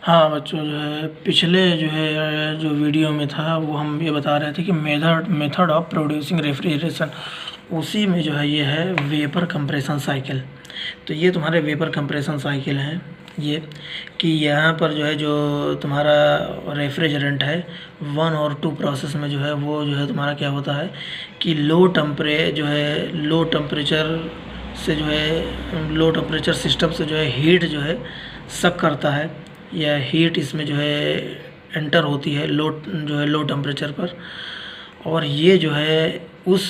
हाँ बच्चों, जो है पिछले जो वीडियो में था वो हम ये बता रहे थे कि मेथड ऑफ प्रोड्यूसिंग रेफ्रिजरेशन, उसी में जो है ये है वेपर कंप्रेशन साइकिल। तो ये तुम्हारे वेपर कंप्रेशन साइकिल है ये, कि यहाँ पर जो है जो तुम्हारा रेफ्रिजरेंट है 1 और 2 प्रोसेस में जो है वो जो है तुम्हारा क्या होता है कि लो टेम्परेचर से जो है लो टेम्परेचर सिस्टम से जो है हीट जो है सक करता है, या हीट इसमें जो है एंटर होती है लो टेम्परेचर पर, और ये जो है उस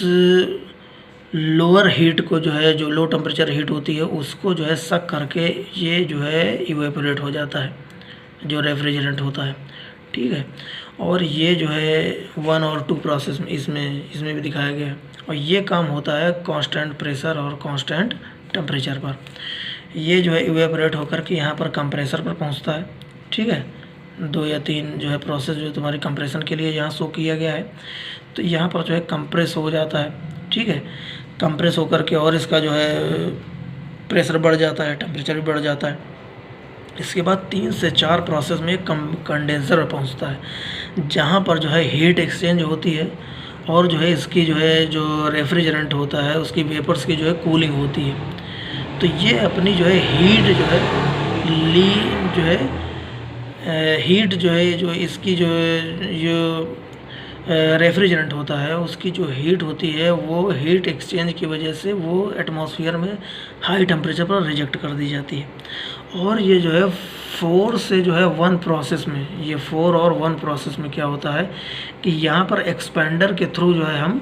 लोअर हीट को जो है जो लो टेम्परेचर हीट होती है उसको जो है सक करके ये जो है इवेपोरेट हो जाता है जो रेफ्रिजरेंट होता है। ठीक है, और ये जो है 1 और 2 प्रोसेस में इसमें भी दिखाया गया है, और ये काम होता है कांस्टेंट प्रेशर और कांस्टेंट टेम्परेचर पर। ये जो है इवेपोरेट होकर के यहाँ पर कंप्रेसर पर पहुँचता है। ठीक है, 2 या 3 जो है प्रोसेस जो तुम्हारी कंप्रेशन के लिए यहाँ शो किया गया है, तो यहाँ पर जो है कंप्रेस हो जाता है। ठीक है, कंप्रेस होकर के और इसका जो है प्रेशर बढ़ जाता है, टेम्परेचर भी बढ़ जाता है। इसके बाद 3 से 4 प्रोसेस में कंडेंसर पर पहुँचता है, जहाँ पर जो है हीट एक्सचेंज होती है, और जो है इसकी जो है जो रेफ्रिजरेंट होता है उसकी वेपर्स की जो है कूलिंग होती है। तो ये अपनी जो है हीट जो है हीट जो है जो इसकी जो रेफ्रिजरेंट होता है उसकी जो हीट होती है वो हीट एक्सचेंज की वजह से वो एटमॉस्फेयर में हाई टेम्परेचर पर रिजेक्ट कर दी जाती है। और ये जो है 4 से जो है 1 प्रोसेस में, ये 4 और 1 प्रोसेस में क्या होता है कि यहाँ पर एक्सपेंडर के थ्रू जो है हम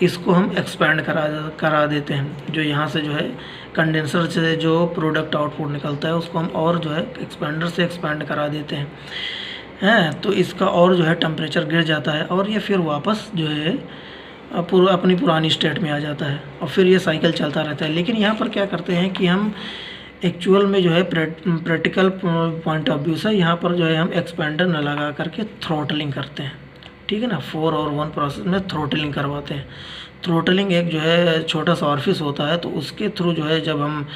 एक्सपेंड करा देते हैं। जो यहाँ से जो है कंडेंसर से जो प्रोडक्ट आउटपुट निकलता है उसको हम और जो है एक्सपेंडर से एक्सपेंड करा देते हैं, तो इसका और जो है टेम्परेचर गिर जाता है, और ये फिर वापस जो है अपनी पुरानी स्टेट में आ जाता है, और फिर ये साइकिल चलता रहता है। लेकिन यहाँ पर क्या करते हैं कि हम एक्चुअल में जो है प्रैक्टिकल पॉइंट ऑफ व्यू से यहाँ पर जो है हम एक्सपेंडर न लगा करके थ्रोटलिंग करते हैं। ठीक है ना, 4 और 1 प्रोसेस में थ्रोटलिंग करवाते हैं। थ्रोटलिंग एक जो है छोटा सा ऑरिफिस होता है, तो उसके थ्रू जो है जब हम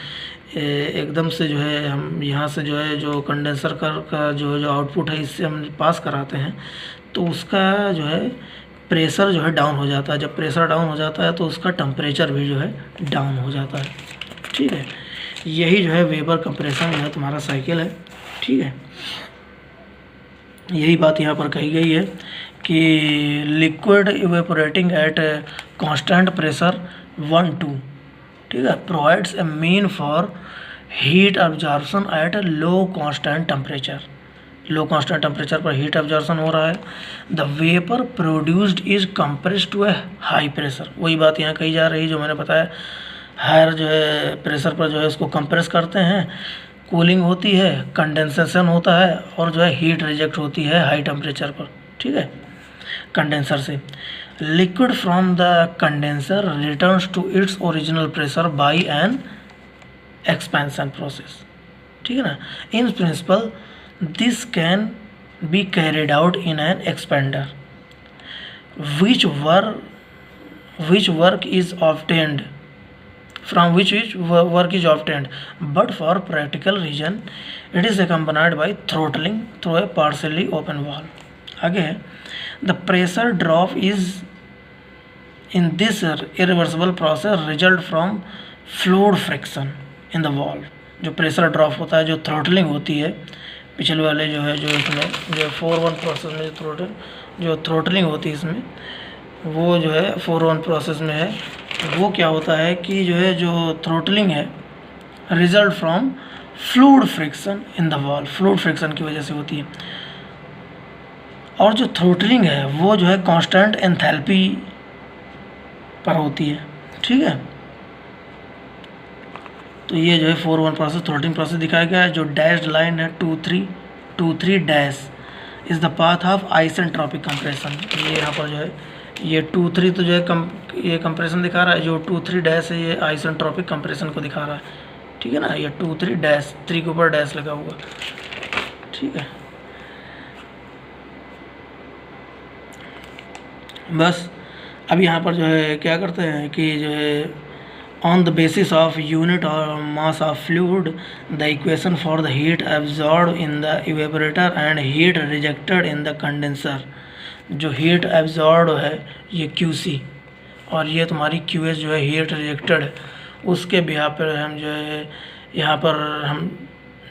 एकदम से जो है हम यहाँ से जो है जो कंडेंसर का जो आउटपुट है इससे हम पास कराते हैं, तो उसका जो है प्रेशर जो है डाउन हो जाता है। जब प्रेशर डाउन हो जाता है तो उसका टेम्परेचर भी जो है डाउन हो जाता है। ठीक है, यही जो है वेपर कंप्रेशन जो है तुम्हारा साइकिल है। ठीक है, यही बात यहाँ पर कही गई है कि liquid evaporating at constant pressure 1-2, ठीक है, provides a mean for heat absorption at low constant temperature. Low constant temperature पर हीट अब्जॉर्प्शन हो रहा है। The vapour produced is compressed to a high pressure. वही बात यहाँ कही जा रही है जो मैंने बताया, हायर जो है प्रेशर पर जो है उसको कंप्रेस करते हैं, कूलिंग होती है, कंडेंसेशन होता है, और जो है हीट रिजेक्ट होती है हाई टेम्परेचर पर। ठीक है, कंडेंसर से liquid from the condenser returns to its original pressure by an expansion process. ठीक है ना, in principle this can be carried out in an expander which work is obtained but for practical reason it is accompanied by throttling through a partially open valve. आगे है, the pressure drop is in this irreversible process result from fluid friction in the valve. जो pressure drop होता है, जो throttling होती है, पिछले वाले जो है जो इसमें जो 4-1 प्रोसेस में जो थ्रोटलिंग होती है इसमें, वो जो है 4-1 प्रोसेस में है। वो क्या होता है कि जो है जो थ्रोटलिंग है result from fluid friction in the valve, fluid friction की वजह से होती है। और जो थ्रोटलिंग है वो जो है कांस्टेंट एंथैल्पी पर होती है। ठीक है, तो ये जो है 4-1 प्रोसेस थ्रोटलिंग प्रोसेस दिखाया गया है। जो डैश्ड लाइन है 2-3 dash is the path of isentropic compression. ये यहाँ पर जो है ये 2-3 तो जो है ये कंप्रेशन दिखा रहा है, जो 2-3 डैश है ये आइसेंट्रोपिक कंप्रेशन को दिखा रहा है। ठीक है ना, ये 2-3 डैश, 3 के ऊपर डैश लगा हुआ। ठीक है, बस अब यहाँ पर जो है क्या करते हैं कि जो है on the basis of unit or mass of fluid, the equation for the heat absorbed in the evaporator and heat rejected in the condenser. जो हीट एब्जॉर्ब है ये QC और ये तुम्हारी QS जो है हीट रिजेक्टेड है, उसके बिहार पर हम जो है यहाँ पर हम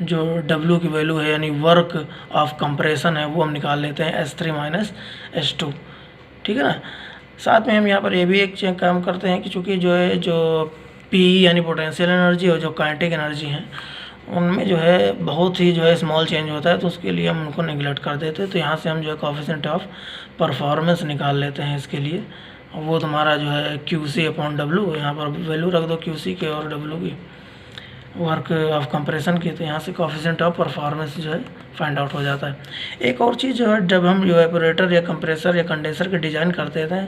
जो W की वैल्यू है यानी वर्क ऑफ कंप्रेशन है वो हम निकाल लेते हैं S3 - S2, ठीक है ना। साथ में हम यहाँ पर ये भी एक काम करते हैं कि चूँकि जो है जो P यानी पोटेंशियल एनर्जी और जो काइनेटिक एनर्जी हैं उनमें जो है बहुत ही जो है स्मॉल चेंज होता है, तो उसके लिए हम उनको नेगलेक्ट कर देते हैं। तो यहाँ से हम जो है कोएफिशिएंट ऑफ परफॉर्मेंस निकाल लेते हैं इसके लिए, वो तुम्हारा जो है QC/W, यहाँ पर वैल्यू रख दो QC के और W की, वर्क ऑफ कंप्रेशन की। तो यहाँ से कोएफिशिएंट ऑफ परफॉर्मेंस जो है फाइंड आउट हो जाता है। एक और चीज़ जो है, जब हम इवेपोरेटर या कंप्रेसर या कंडेंसर के डिज़ाइन करते थे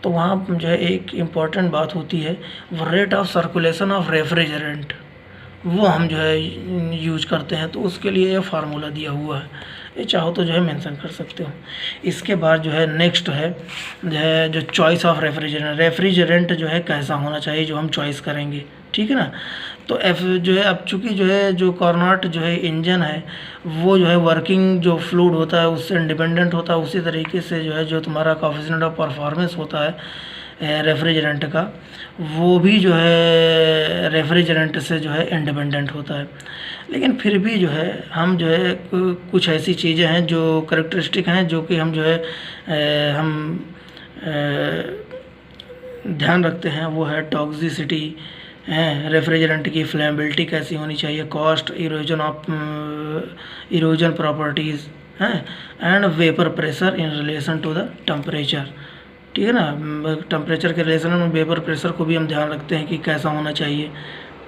तो वहाँ जो है एक इम्पॉर्टेंट बात होती है, वो rate of circulation of refrigerant, वो हम जो है यूज करते हैं। तो उसके लिए ये फार्मूला दिया हुआ है, ये चाहो तो जो है मेंशन कर सकते हो। इसके बाद जो है नेक्स्ट है जो चॉइस ऑफ रेफ्रिजरेंट जो है कैसा होना चाहिए जो हम चॉइस करेंगे, ठीक है ना। तो एफ जो है अब चूँकि जो है जो कार्नोट जो है इंजन है वो जो है वर्किंग जो फ्लूइड होता है उससे इंडिपेंडेंट होता है, उसी तरीके से जो है जो तुम्हारा कोएफिशिएंट ऑफ परफॉर्मेंस होता है रेफ्रिजरेंट का, वो भी जो है रेफ्रिजरेंट से जो है इंडिपेंडेंट होता है। लेकिन फिर भी जो है हम जो है कुछ ऐसी चीज़ें हैं जो करेक्टरिस्टिक हैं जो कि हम जो है हम ध्यान रखते हैं, वो है टॉक्सिसिटी है, रेफ्रिजरेंट की फ्लेमेबिलिटी कैसी होनी चाहिए, कॉस्ट, इरोजन प्रॉपर्टीज़ हैं, and vapour pressure in relation to the temperature, ठीक है ना। टेम्परेचर के रिलेशन में वेपर प्रेशर को भी हम ध्यान रखते हैं कि कैसा होना चाहिए,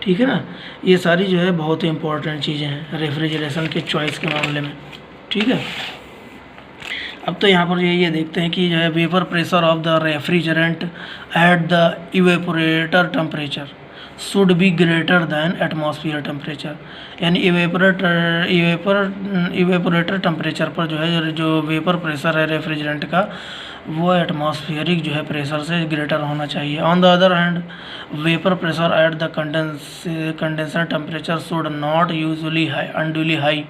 ठीक है ना। ये सारी जो है बहुत ही इंपॉर्टेंट चीज़ें हैं रेफ्रिजरेशन के चॉइस के मामले में, ठीक है। अब तो यहाँ पर ये देखते हैं कि जो है vapour pressure of the refrigerant at the evaporator temperature should be greater than atmosphere temperature, यानी इवेपोरेटर टेम्परेचर पर जो है जो वेपर प्रेशर है रेफ्रिजरेंट का वो एटमॉस्फेरिक जो है प्रेशर से ग्रेटर होना चाहिए। On the other hand vapour pressure at the condenser temperature should not usually unduly high,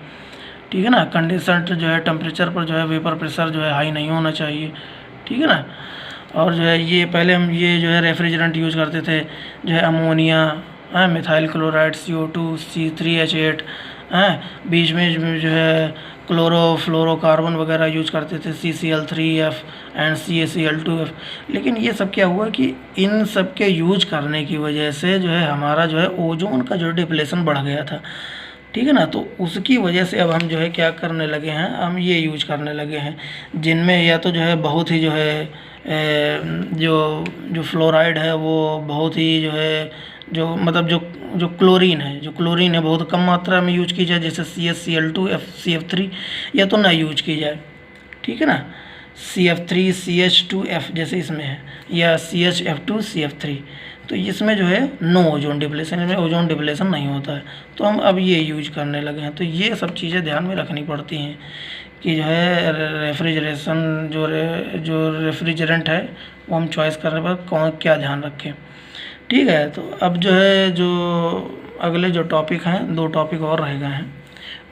ठीक है ना। कंडेंसर जो है टेम्परेचर पर जो है वेपर प्रेशर जो है हाई नहीं होना चाहिए, ठीक है ना। और जो है ये पहले हम ये जो है रेफ्रिजरेंट यूज करते थे जो है ammonia, methyl chloride, CO2, C3H8, बीच में जो है फ्लोरोकार्बन वगैरह यूज करते थे, CCl3F एंड CaCl2F। लेकिन ये सब क्या हुआ कि इन सब के यूज करने की वजह से जो है हमारा जो है ओजोन का जो डिप्लेशन बढ़ गया था, ठीक है ना। तो उसकी वजह से अब हम जो है क्या करने लगे हैं, हम ये यूज करने लगे हैं जिनमें या तो जो है बहुत ही जो है जो फ्लोराइड है वो बहुत ही जो है जो मतलब जो क्लोरीन है बहुत कम मात्रा में यूज की जाए, जैसे CaCl2F CF3, या तो ना यूज की जाए, ठीक है ना। CF3 CH2F जैसे इसमें है, या CHF2 CF3, तो इसमें जो है नो ओजोन डिप्लेशन, इसमें ओजोन डिप्लेशन नहीं होता है, तो हम अब ये यूज करने लगे हैं। तो ये सब चीज़ें ध्यान में रखनी पड़ती हैं कि जो है रेफ्रिजरेशन जो रेफ्रिजरेंट है वो हम चॉइस करने पर कौन क्या ध्यान रखें, ठीक है। तो अब जो है जो अगले जो टॉपिक हैं 2 टॉपिक और रह गए हैं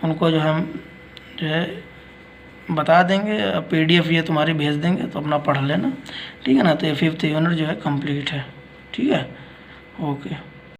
उनको जो हम जो है बता देंगे, PDF ये तुम्हारी भेज देंगे तो अपना पढ़ लेना, ठीक है ना। तो ये 5th यूनिट जो है कंप्लीट है, ठीक है, ओके।